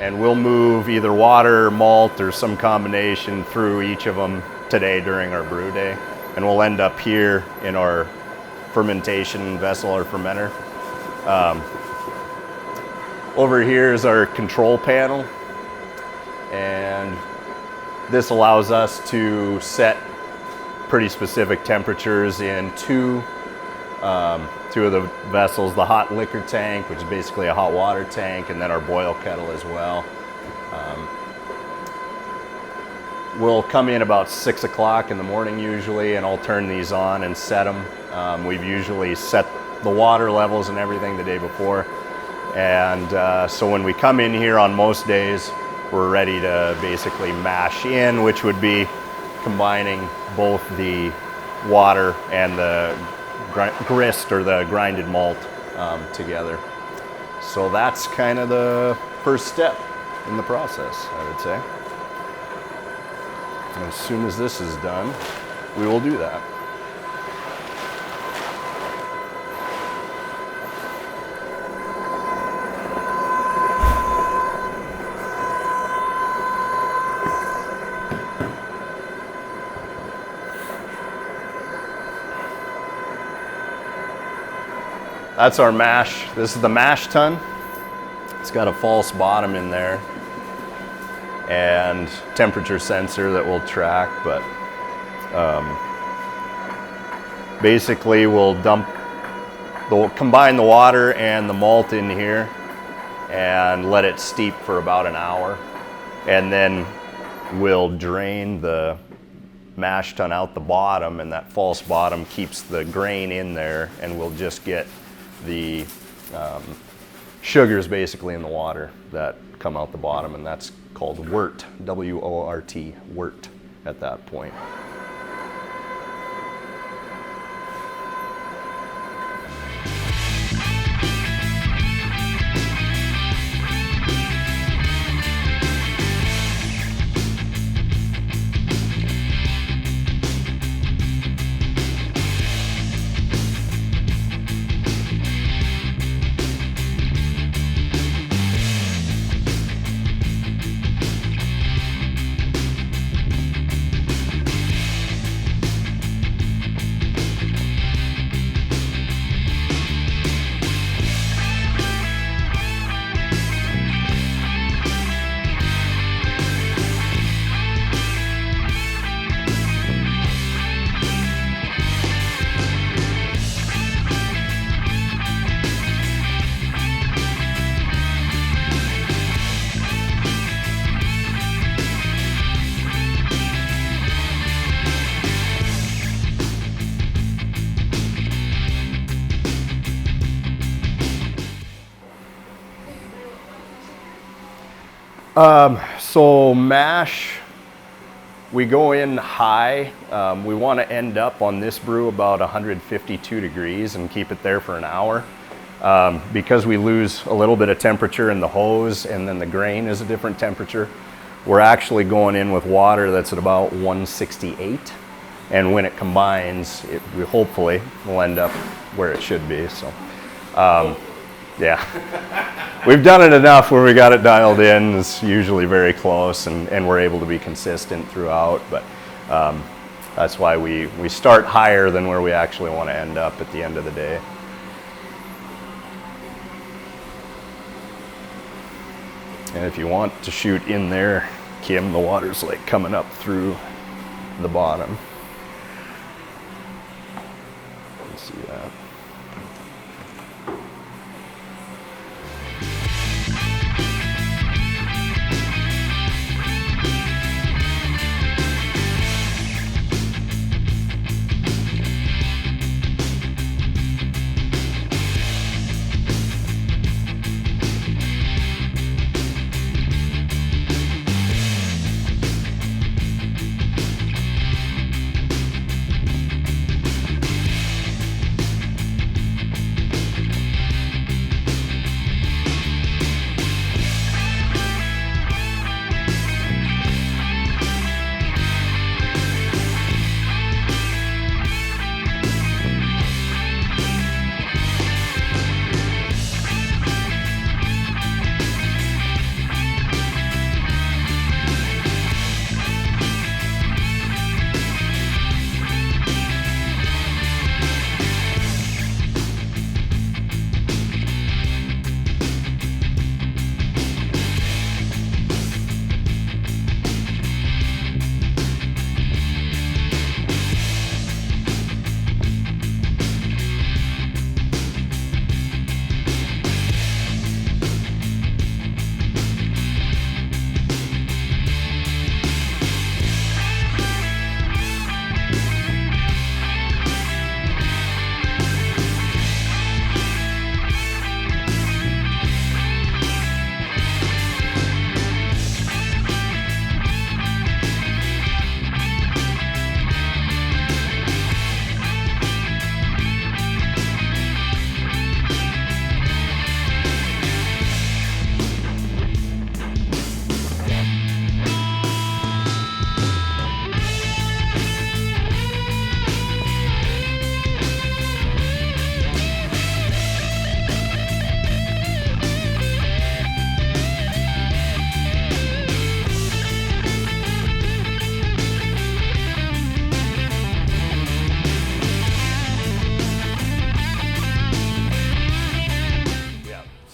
And we'll move either water, malt, or some combination through each of them today during our brew day. And we'll end up here in our fermentation vessel or fermenter. Over here is our control panel. And this allows us to set pretty specific temperatures in two of the vessels, the hot liquor tank, which is basically a hot water tank, and then our boil kettle as well. We'll come in about 6 o'clock in the morning usually, and I'll turn these on and set them. We've usually set the water levels and everything the day before. And so when we come in here on most days, we're ready to basically mash in, which would be combining both the water and the grist or the grinded malt together. So that's kind of the first step in the process, I would say. And as soon as this is done, we will do that. That's our mash. This is the mash tun. It's got a false bottom in there and temperature sensor that we'll track, but basically we'll combine the water and the malt in here and let it steep for about an hour, and then we'll drain the mash tun out the bottom, and that false bottom keeps the grain in there, and we'll just get the sugars basically in the water that come out the bottom, and that's called wort, W-O-R-T, wort at that point. So mash, we go in high. We want to end up on this brew about 152 degrees and keep it there for an hour. Because we lose a little bit of temperature in the hose and then the grain is a different temperature, we're actually going in with water that's at about 168. And when it combines, we hopefully will end up where it should be. So, yeah. We've done it enough where we got it dialed in. It's usually very close, and we're able to be consistent throughout. But that's why we start higher than where we actually want to end up at the end of the day. And if you want to shoot in there, Kim, the water's like coming up through the bottom. You can see that.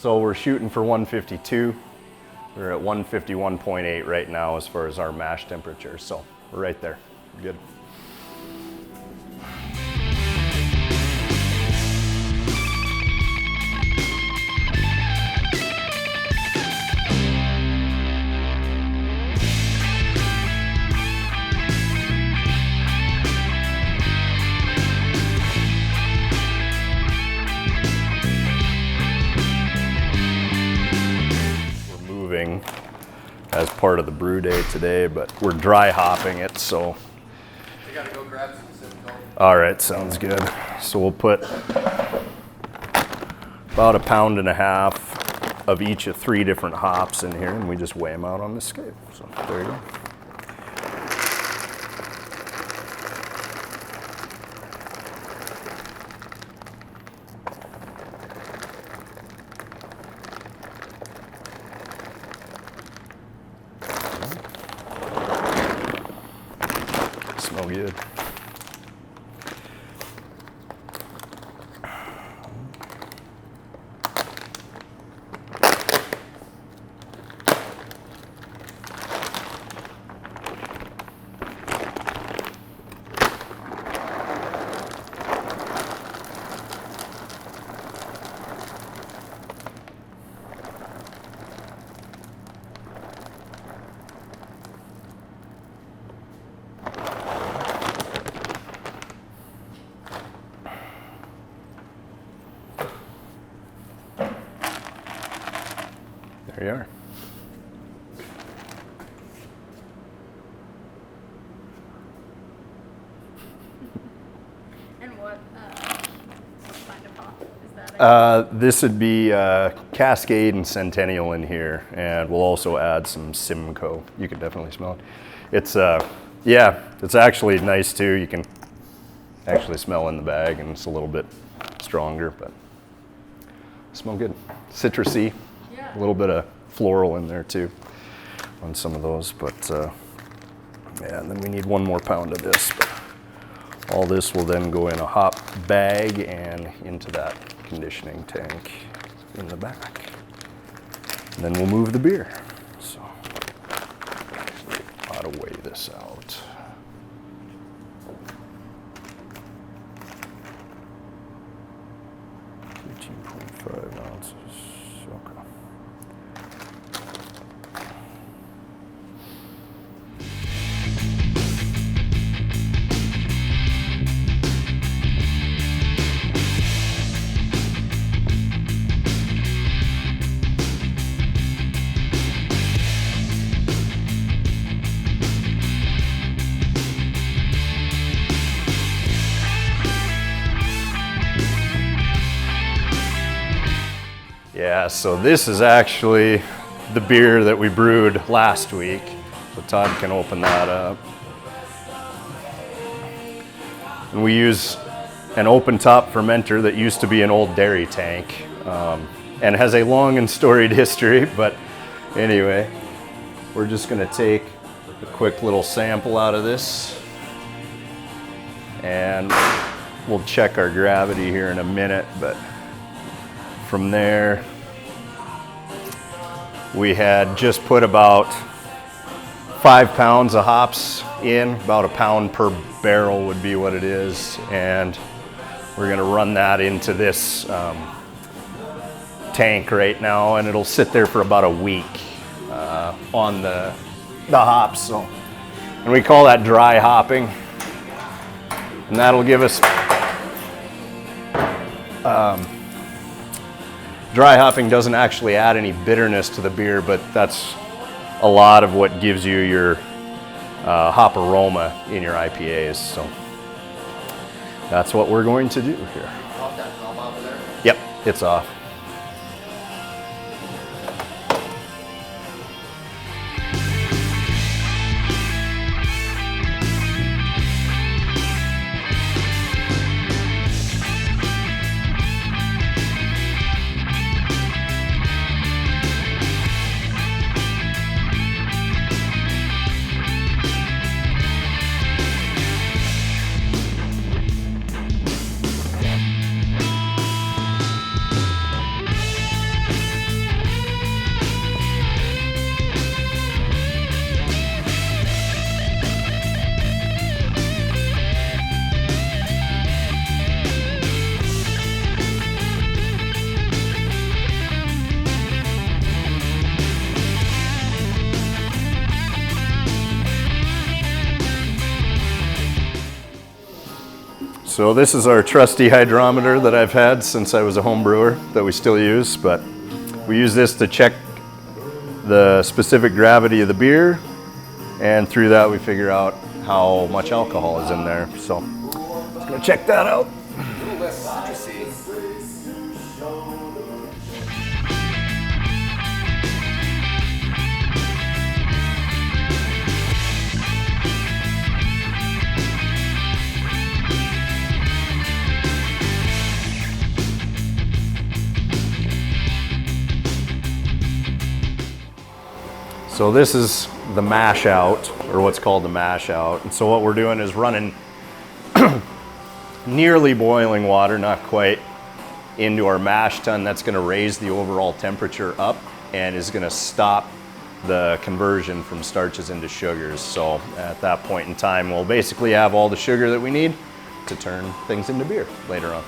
So we're shooting for 152. We're at 151.8 right now as far as our mash temperature. So we're right there. Good. As part of the brew day today, but we're dry hopping it, so. I gotta go grab some Simcoe. All right, sounds good. So we'll put about 1.5 pounds of each of 3 different hops in here, and we just weigh them out on the scale. So there you go. Smell good. There you are. And what kind of hop is that? This would be Cascade and Centennial in here, and we'll also add some Simcoe. You can definitely smell it. It's yeah, it's actually nice too. You can actually smell in the bag, and it's a little bit stronger, but smell good. Citrusy. Yeah. A little bit of floral in there too on some of those, but yeah, and then we need 1 more pound of this. But all this will then go in a hop bag and into that conditioning tank in the back. And then we'll move the beer. So how to weigh this out. .5 ounces. Okay. Yeah, so this is actually the beer that we brewed last week. So Todd can open that up. And we use an open top fermenter that used to be an old dairy tank and has a long and storied history. But anyway, we're just gonna take a quick little sample out of this, and we'll check our gravity here in a minute. But from there, we had just put about 5 pounds of hops in, about 1 pound per barrel would be what it is. And we're gonna run that into this tank right now, and it'll sit there for about a week on the hops. So, and we call that dry hopping. And that'll give us dry hopping doesn't actually add any bitterness to the beer, but that's a lot of what gives you your hop aroma in your IPAs. So that's what we're going to do here. Off that knob over there. Yep, it's off. So this is our trusty hydrometer that I've had since I was a home brewer that we still use, but we use this to check the specific gravity of the beer, and through that we figure out how much alcohol is in there. So let's go check that out. So this is the mash out, or what's called the mash out. And so what we're doing is running nearly boiling water, not quite, into our mash tun. That's going to raise the overall temperature up and is going to stop the conversion from starches into sugars. So at that point in time, we'll basically have all the sugar that we need to turn things into beer later on.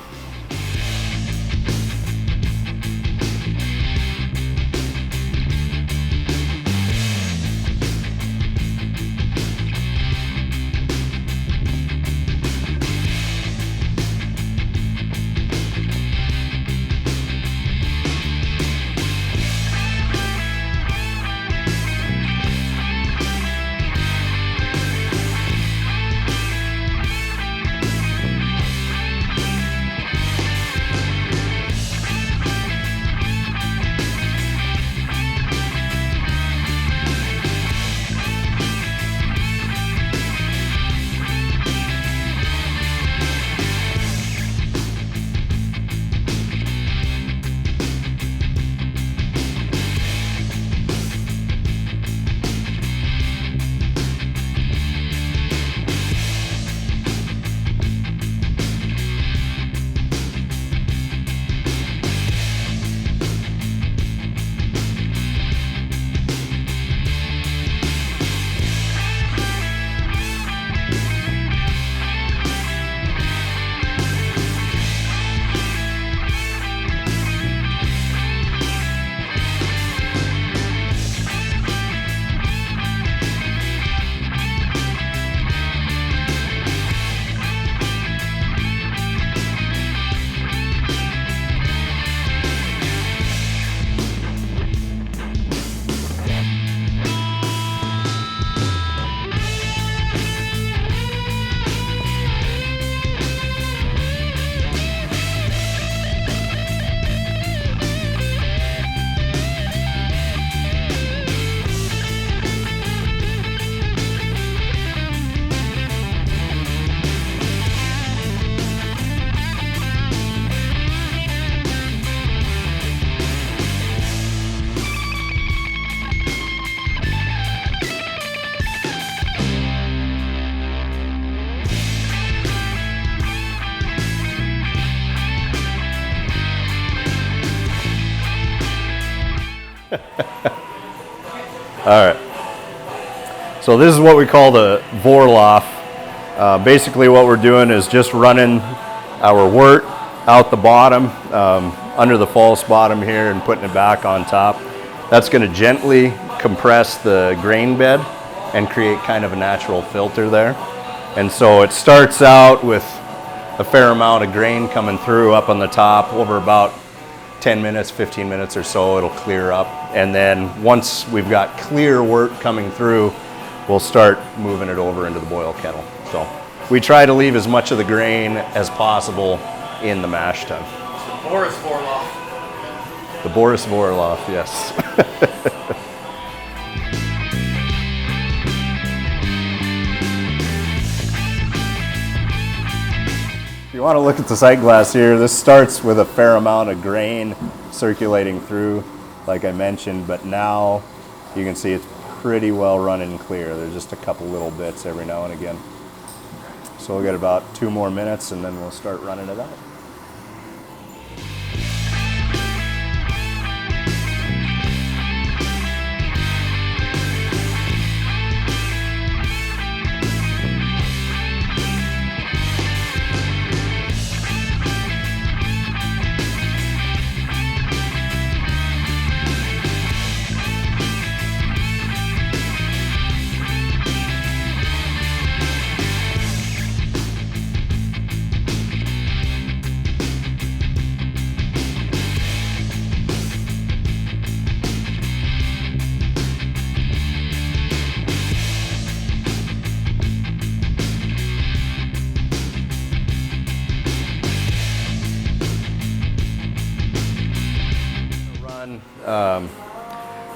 All right. So this is what we call the Vorloff. Basically what we're doing is just running our wort out the bottom, under the false bottom here, and putting it back on top. That's going to gently compress the grain bed and create kind of a natural filter there. And so it starts out with a fair amount of grain coming through up on the top. Over about 10 minutes, 15 minutes or so, it'll clear up. And then once we've got clear wort coming through, we'll start moving it over into the boil kettle. So we try to leave as much of the grain as possible in the mash tun. Boris Vorloff. The Boris Vorloff, yes. If you want to look at the sight glass here, this starts with a fair amount of grain circulating through, like I mentioned, but now you can see it's pretty well running clear. There's just a couple little bits every now and again. So we'll get about 2 more minutes and then we'll start running it out.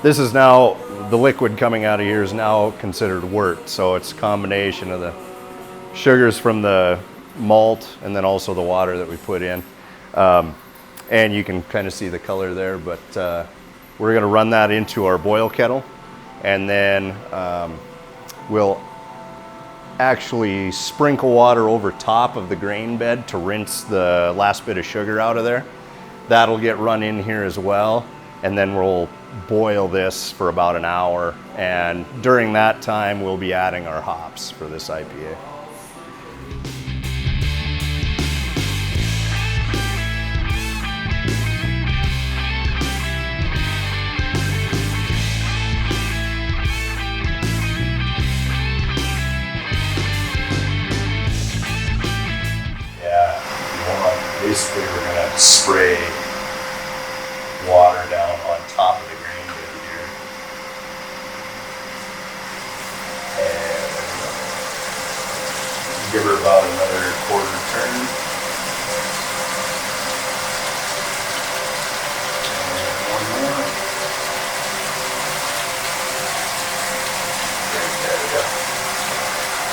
This is now, the liquid coming out of here is now considered wort. So it's a combination of the sugars from the malt and then also the water that we put in. And you can kind of see the color there, but we're gonna run that into our boil kettle, and then we'll actually sprinkle water over top of the grain bed to rinse the last bit of sugar out of there. That'll get run in here as well, and then we'll boil this for about an hour, and during that time we'll be adding our hops for this IPA. Basically, we're going to spray water down on top of the grain bed here. And give her about another quarter turn. And one more. There we go.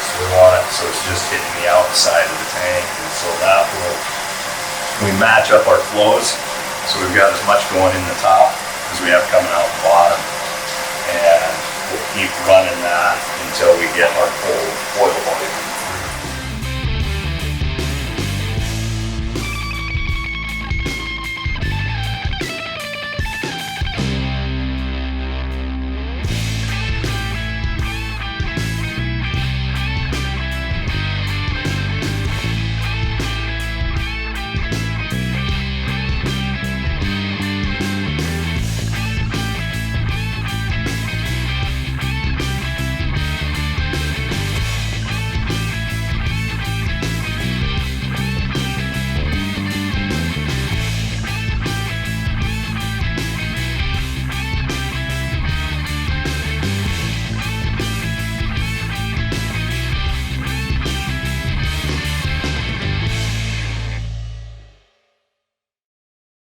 So we want it so it's just hitting the outside of the tank, and so that will, we match up our flows, so we've got as much going in the top as we have coming out the bottom, and we'll keep running that until we get our full boil